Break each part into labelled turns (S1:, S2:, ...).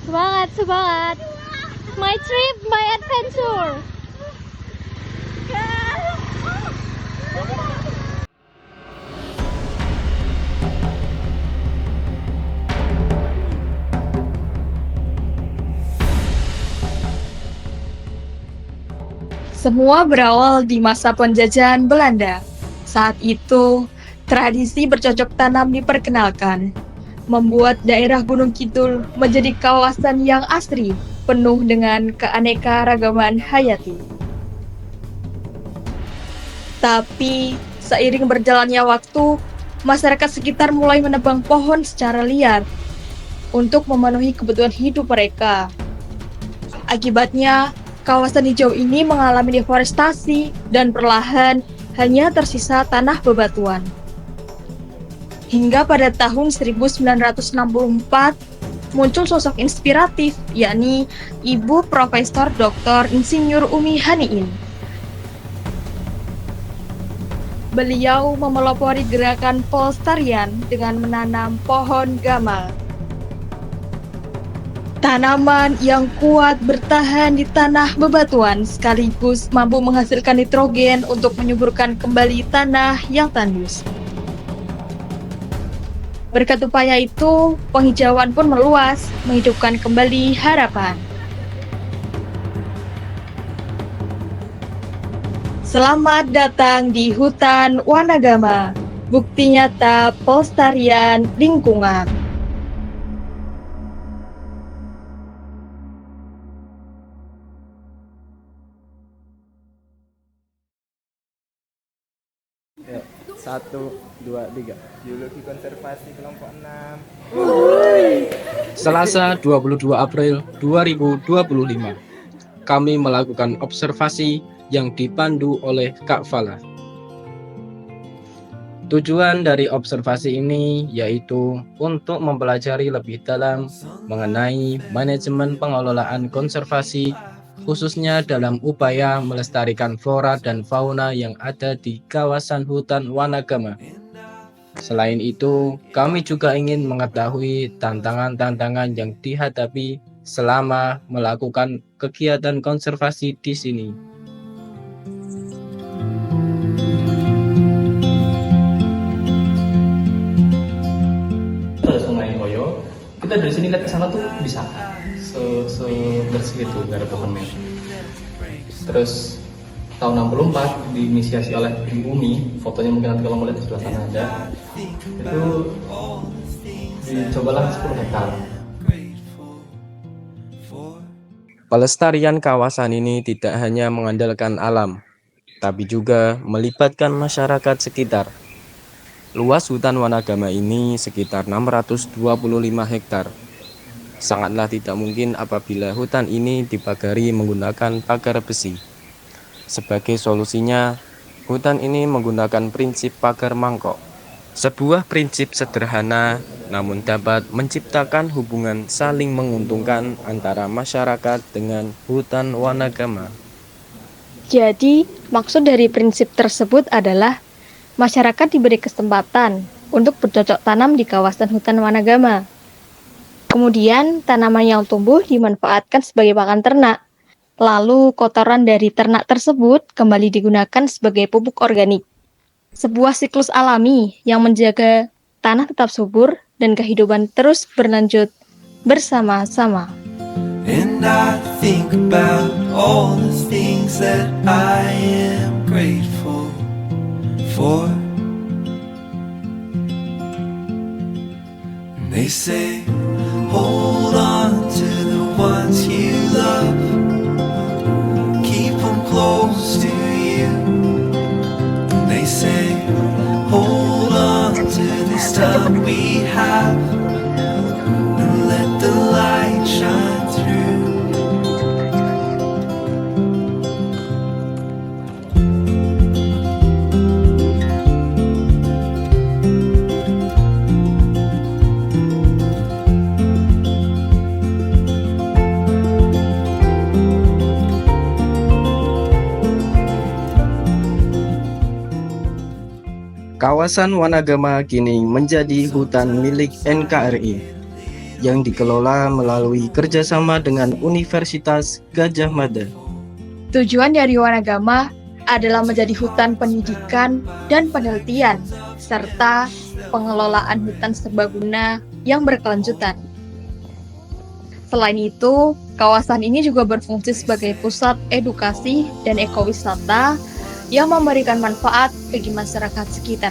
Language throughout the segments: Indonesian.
S1: Semangat, semangat. My trip, my adventure.
S2: Semua berawal di masa penjajahan Belanda. Saat itu, tradisi bercocok tanam diperkenalkan, membuat daerah Gunung Kidul menjadi kawasan yang asri, penuh dengan keanekaragaman hayati. Tapi, seiring berjalannya waktu, masyarakat sekitar mulai menebang pohon secara liar untuk memenuhi kebutuhan hidup mereka. Akibatnya, kawasan hijau ini mengalami deforestasi dan perlahan hanya tersisa tanah bebatuan. Hingga pada tahun 1964, muncul sosok inspiratif, yakni Ibu Profesor Dr. Insinyur Umi Haniin. Beliau memelopori gerakan pelestarian dengan menanam pohon gamal. Tanaman yang kuat bertahan di tanah bebatuan sekaligus mampu menghasilkan nitrogen untuk menyuburkan kembali tanah yang tandus. Berkat upaya itu, penghijauan pun meluas, menghidupkan kembali harapan. Selamat datang di hutan Wanagama, bukti nyata pelestarian lingkungan.
S3: Ya, 1, 2, 3. Biologi konservasi kelompok 6.
S4: Selasa 22 April 2025, kami melakukan observasi yang dipandu oleh Kak Fala. Tujuan dari observasi ini yaitu untuk mempelajari lebih dalam mengenai manajemen pengelolaan konservasi, khususnya dalam upaya melestarikan flora dan fauna yang ada di kawasan hutan Wanagama. Selain itu, kami juga ingin mengetahui tantangan-tantangan yang dihadapi selama melakukan kegiatan konservasi di sini.
S5: Ada Sungai Oyo, kita dari sini lihat ke sana tuh bisa sebersih itu, nggak ada pohon men. Terus tahun 64 diinisiasi oleh Ibu Umi, fotonya mungkin nanti kalau mau lihat di sebelah sana ada. Itu dicobalah 10 hektar.
S4: Pelestarian kawasan ini tidak hanya mengandalkan alam, tapi juga melibatkan masyarakat sekitar. Luas hutan Wanagama ini sekitar 625 hektar. Sangatlah tidak mungkin apabila hutan ini dipagari menggunakan pagar besi. Sebagai solusinya, hutan ini menggunakan prinsip pagar mangkok. Sebuah prinsip sederhana, namun dapat menciptakan hubungan saling menguntungkan antara masyarakat dengan hutan Wanagama.
S1: Jadi, maksud dari prinsip tersebut adalah masyarakat diberi kesempatan untuk bercocok tanam di kawasan hutan Wanagama. Kemudian, tanaman yang tumbuh dimanfaatkan sebagai pakan ternak. Lalu, kotoran dari ternak tersebut kembali digunakan sebagai pupuk organik. Sebuah siklus alami yang menjaga tanah tetap subur dan kehidupan terus berlanjut bersama-sama.
S6: And I think about all the things that I am grateful for. And they say, hold on to the ones you love, keep them close to you. And they say, hold on to this time we have, and let the light shine through.
S4: Kawasan Wanagama kini menjadi hutan milik NKRI yang dikelola melalui kerjasama dengan Universitas Gadjah Mada.
S2: Tujuan dari Wanagama adalah menjadi hutan pendidikan dan penelitian, serta pengelolaan hutan serbaguna yang berkelanjutan. Selain itu, kawasan ini juga berfungsi sebagai pusat edukasi dan ekowisata yang memberikan manfaat bagi masyarakat sekitar.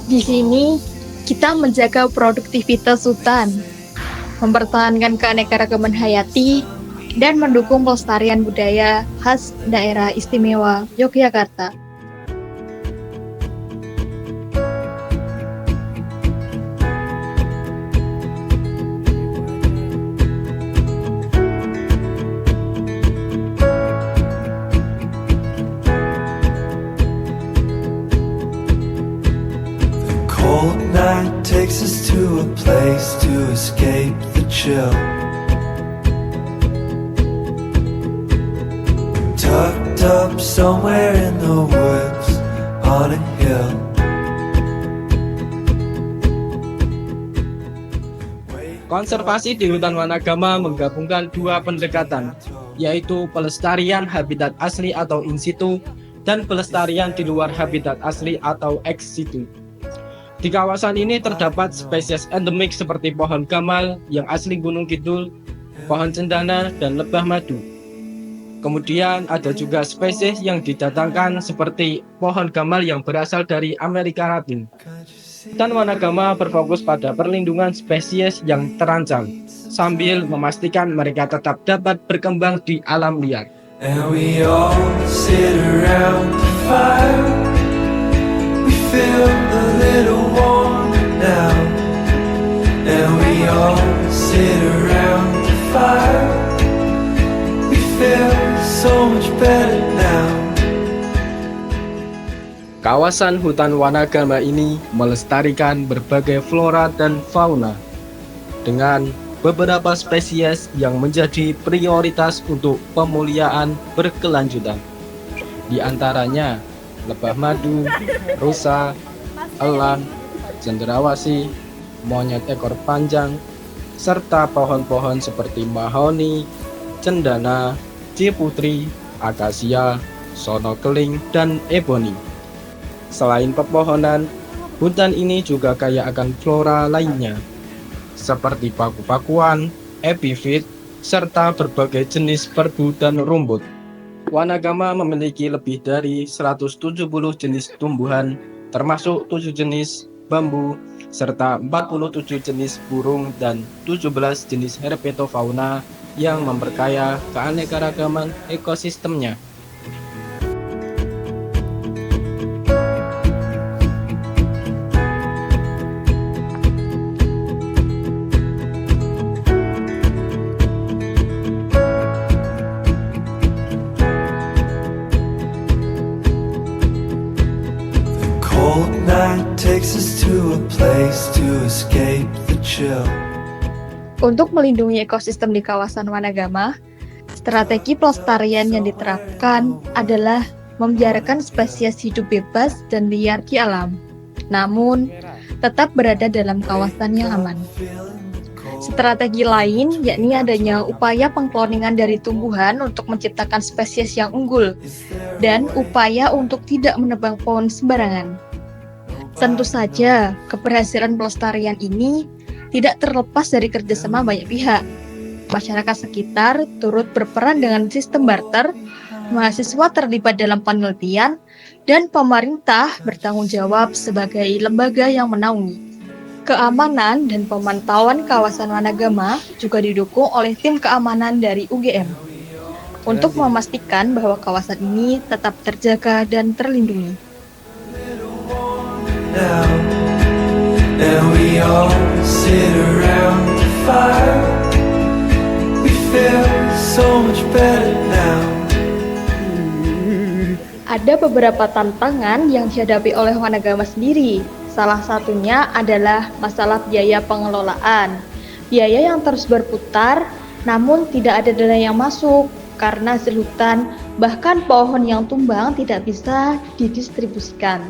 S2: Di sini, kita menjaga produktivitas hutan, mempertahankan keanekaragaman hayati, dan mendukung pelestarian budaya khas daerah istimewa Yogyakarta.
S6: Cold night takes us to a place to escape the chill. Tucked up somewhere in the woods on a hill.
S4: Konservasi di hutan Wanagama menggabungkan dua pendekatan, yaitu pelestarian habitat asli atau in situ dan pelestarian di luar habitat asli atau ex situ. Di kawasan ini terdapat spesies endemik seperti pohon gamal yang asli Gunung Kidul, pohon cendana, dan lebah madu. Kemudian ada juga spesies yang didatangkan seperti pohon gamal yang berasal dari Amerika Latin. Hutan Wanagama berfokus pada perlindungan spesies yang terancam, sambil memastikan mereka tetap dapat berkembang di alam liar.
S6: And we all sit around the fire. We feel a little warm now. And we all sit around the fire. We feel so much better now.
S4: Kawasan hutan Wanagama ini melestarikan berbagai flora dan fauna dengan beberapa spesies yang menjadi prioritas untuk pemuliaan berkelanjutan. Di antaranya lebah madu, rusa, elang, cendrawasih, monyet ekor panjang, serta pohon-pohon seperti mahoni, cendana, ciputri, akasia, sono keling, dan eboni. Selain pepohonan, hutan ini juga kaya akan flora lainnya, seperti paku-pakuan, epifit, serta berbagai jenis perbu dan rumput. Wanagama memiliki lebih dari 170 jenis tumbuhan, termasuk 7 jenis bambu, serta 47 jenis burung dan 17 jenis herpetofauna yang memperkaya keanekaragaman ekosistemnya.
S6: Cold night takes us to a place to escape the chill.
S2: Untuk melindungi ekosistem di kawasan Wanagama, strategi pelestarian yang diterapkan adalah membiarkan spesies hidup bebas dan liar di alam, namun tetap berada dalam kawasan yang aman. Strategi lain yakni adanya upaya pengkloningan dari tumbuhan untuk menciptakan spesies yang unggul dan upaya untuk tidak menebang pohon sembarangan. Tentu saja, keberhasilan pelestarian ini tidak terlepas dari kerjasama banyak pihak. Masyarakat sekitar turut berperan dengan sistem barter, mahasiswa terlibat dalam penelitian, dan pemerintah bertanggung jawab sebagai lembaga yang menaungi. Keamanan dan pemantauan kawasan Wanagama juga didukung oleh tim keamanan dari UGM untuk memastikan bahwa kawasan ini tetap terjaga dan terlindungi.
S6: Now, and we all sit around the fire. We feel so much better now.
S2: Ada beberapa tantangan yang dihadapi oleh Wanagama sendiri. Salah satunya adalah masalah biaya pengelolaan. Biaya yang terus berputar, namun tidak ada dana yang masuk karena hasil hutan, bahkan pohon yang tumbang tidak bisa didistribusikan.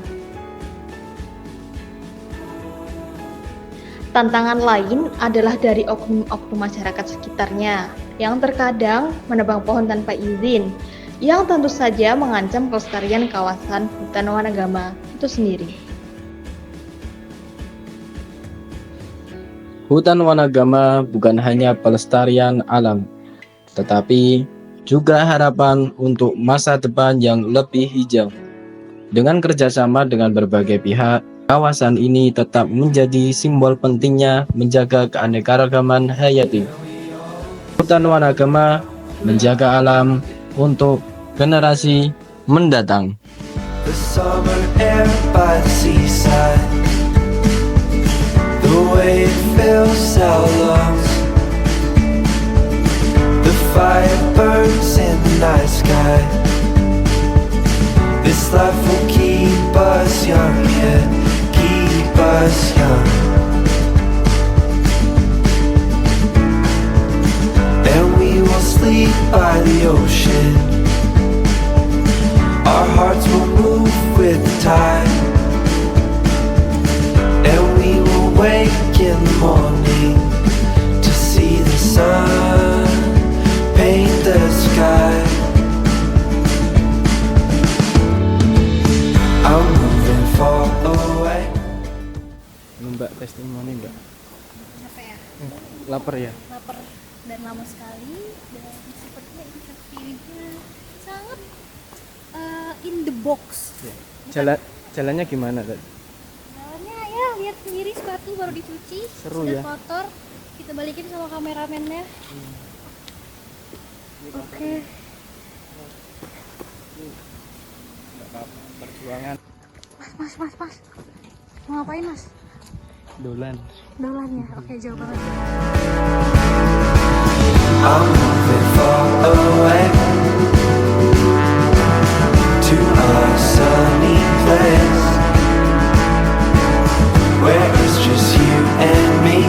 S1: Tantangan lain adalah dari oknum-oknum masyarakat sekitarnya yang terkadang menebang pohon tanpa izin, yang tentu saja mengancam kelestarian kawasan hutan Wanagama itu sendiri.
S4: Hutan Wanagama bukan hanya pelestarian alam, tetapi juga harapan untuk masa depan yang lebih hijau. Dengan kerjasama dengan berbagai pihak, kawasan ini tetap menjadi simbol pentingnya menjaga keanekaragaman hayati. Hutan Wanagama menjaga alam untuk generasi mendatang.
S6: The summer air by the seaside, the way it fills our lungs, the fire burns in the night sky. This life will keep us young, yeah, keep us young. And we will sleep by the ocean. Our hearts will move with the tide. And we will wake in the morning to see the sun paint the sky. I'm moving far away.
S3: Mbak testimoni Mbak.
S7: Capek ya?
S3: Lapar ya?
S7: Lapar dan lama sekali, dan sepertinya interviewnya sangat in the box.
S3: Jalannya gimana tadi?
S7: Jalannya ya lihat sendiri, sepatu baru dicuci,
S3: Seru
S7: sudah
S3: ya?
S7: kotor, kita balikin sama kameramennya. Oke.
S3: Nggak apa-apa, perjuangan.
S7: Mas, mau ngapain mas?
S3: Dolan.
S7: Dolan ya? Oke, jauh banget.
S6: I'm moving far away to a sunny place where it's just you and me.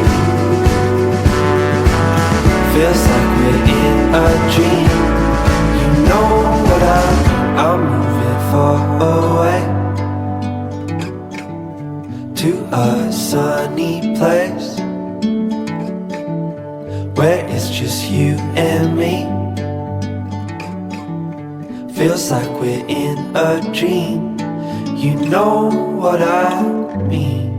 S6: Feels like we're in a dream. You know what I'm moving far away to a sunny place where it's just you and me. Feels like we're in a dream. You know what I mean.